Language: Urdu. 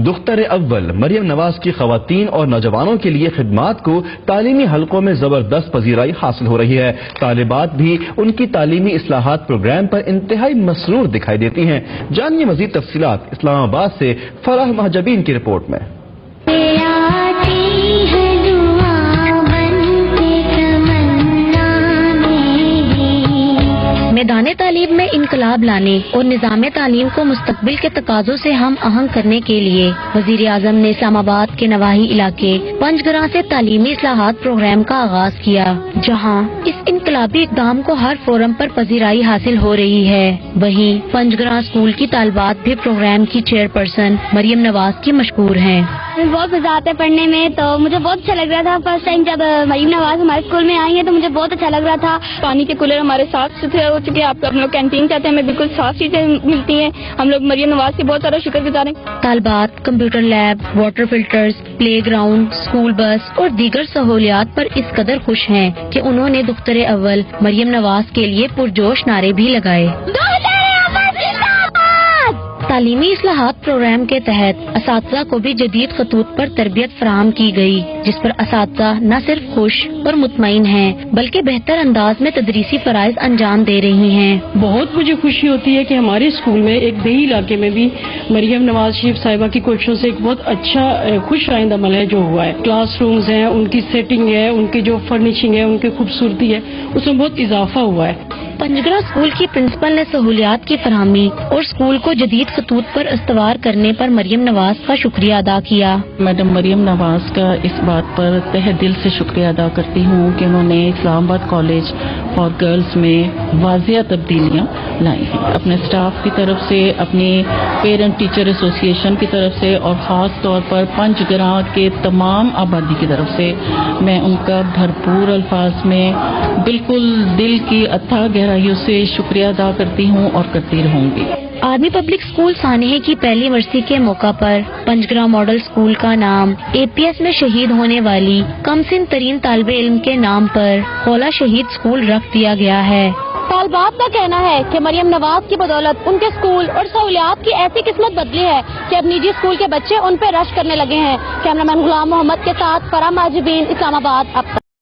دختر اول مریم نواز کی خواتین اور نوجوانوں کے لیے خدمات کو تعلیمی حلقوں میں زبردست پذیرائی حاصل ہو رہی ہے۔ طالبات بھی ان کی تعلیمی اصلاحات پروگرام پر انتہائی مسرور دکھائی دیتی ہیں۔ جانیے مزید تفصیلات اسلام آباد سے فرح مہجبین کی رپورٹ میں۔ میدان تعلیم میں انقلاب لانے اور نظام تعلیم کو مستقبل کے تقاضوں سے ہم آہنگ کرنے کے لیے وزیر اعظم نے اسلام آباد کے نواحی علاقے پنجگراں سے تعلیمی اصلاحات پروگرام کا آغاز کیا، جہاں اس انقلابی اقدام کو ہر فورم پر پذیرائی حاصل ہو رہی ہے۔ وہیں پنجگراں اسکول کی طالبات بھی پروگرام کی چیئرپرسن مریم نواز کی مشکور ہیں۔ بہت مزہ آتا ہے پڑھنے میں، تو مجھے بہت اچھا لگ رہا تھا۔ فرسٹ ٹائم جب مریم نواز ہمارے اسکول میں آئی ہیں تو مجھے بہت اچھا لگ رہا تھا۔ پانی کے کولر ہمارے ساتھ ستھرے ہو چکے ہیں، آپ ہم لوگ کینٹین چاہتے ہیں، ہمیں بالکل صاف چیزیں ملتی ہیں۔ ہم لوگ مریم نواز کے بہت سارا شکر گزار ہیں۔ طالبات computer lab, water filters, play ground, school bus اور دیگر سہولیات پر اس قدر خوش ہیں کہ انہوں نے دختر اول مریم نواز کے لیے پرجوش نعرے بھی لگائے۔ تعلیمی اصلاحات پروگرام کے تحت اساتذہ کو بھی جدید خطوط پر تربیت فراہم کی گئی، جس پر اساتذہ نہ صرف خوش اور مطمئن ہیں بلکہ بہتر انداز میں تدریسی فرائض انجام دے رہی ہیں۔ بہت مجھے خوشی ہوتی ہے کہ ہمارے اسکول میں ایک دیہی علاقے میں بھی مریم نواز شریف صاحبہ کی کوششوں سے ایک بہت اچھا خوش آئند عمل ہے جو ہوا ہے۔ کلاس رومز ہیں، ان کی سیٹنگ ہے، ان کی جو فرنیشنگ ہے، ان کی خوبصورتی ہے، اس میں بہت اضافہ ہوا ہے۔ پنجگراں اسکول کی پرنسپل نے سہولیات کی فراہمی اور اسکول کو جدید خطوط پر استوار کرنے پر مریم نواز کا شکریہ ادا کیا۔ میڈم مریم نواز کا اس بات پر تہہ دل سے شکریہ ادا کرتی ہوں کہ انہوں نے اسلام آباد کالج فار گرلز میں واضح تبدیلیاں لائی ہیں۔ اپنے اسٹاف کی طرف سے، اپنی پیرنٹ ٹیچر ایسوسیشن کی طرف سے اور خاص طور پر پنجگراں کے تمام آبادی کی طرف سے میں ان کا بھرپور الفاظ میں بالکل دل کی اتھاہ گہرائیوں سے شکریہ ادا کرتی ہوں اور کرتی رہوں گی۔ آرمی پبلک اسکول سانحے کی پہلی برسی کے موقع پر پنجگراں ماڈل اسکول کا نام APS میں شہید ہونے والی کم سن ترین طالب علم کے نام پر خولا شہید اسکول رکھ دیا گیا ہے۔ طالبات کا کہنا ہے کہ مریم نواز کی بدولت ان کے اسکول اور سہولیات کی ایسی قسمت بدلی ہے کہ اب نجی اسکول کے بچے ان پہ رش کرنے لگے ہیں۔ کیمرہ مین غلام محمد کے ساتھ فرح مہجبین، اسلام آباد۔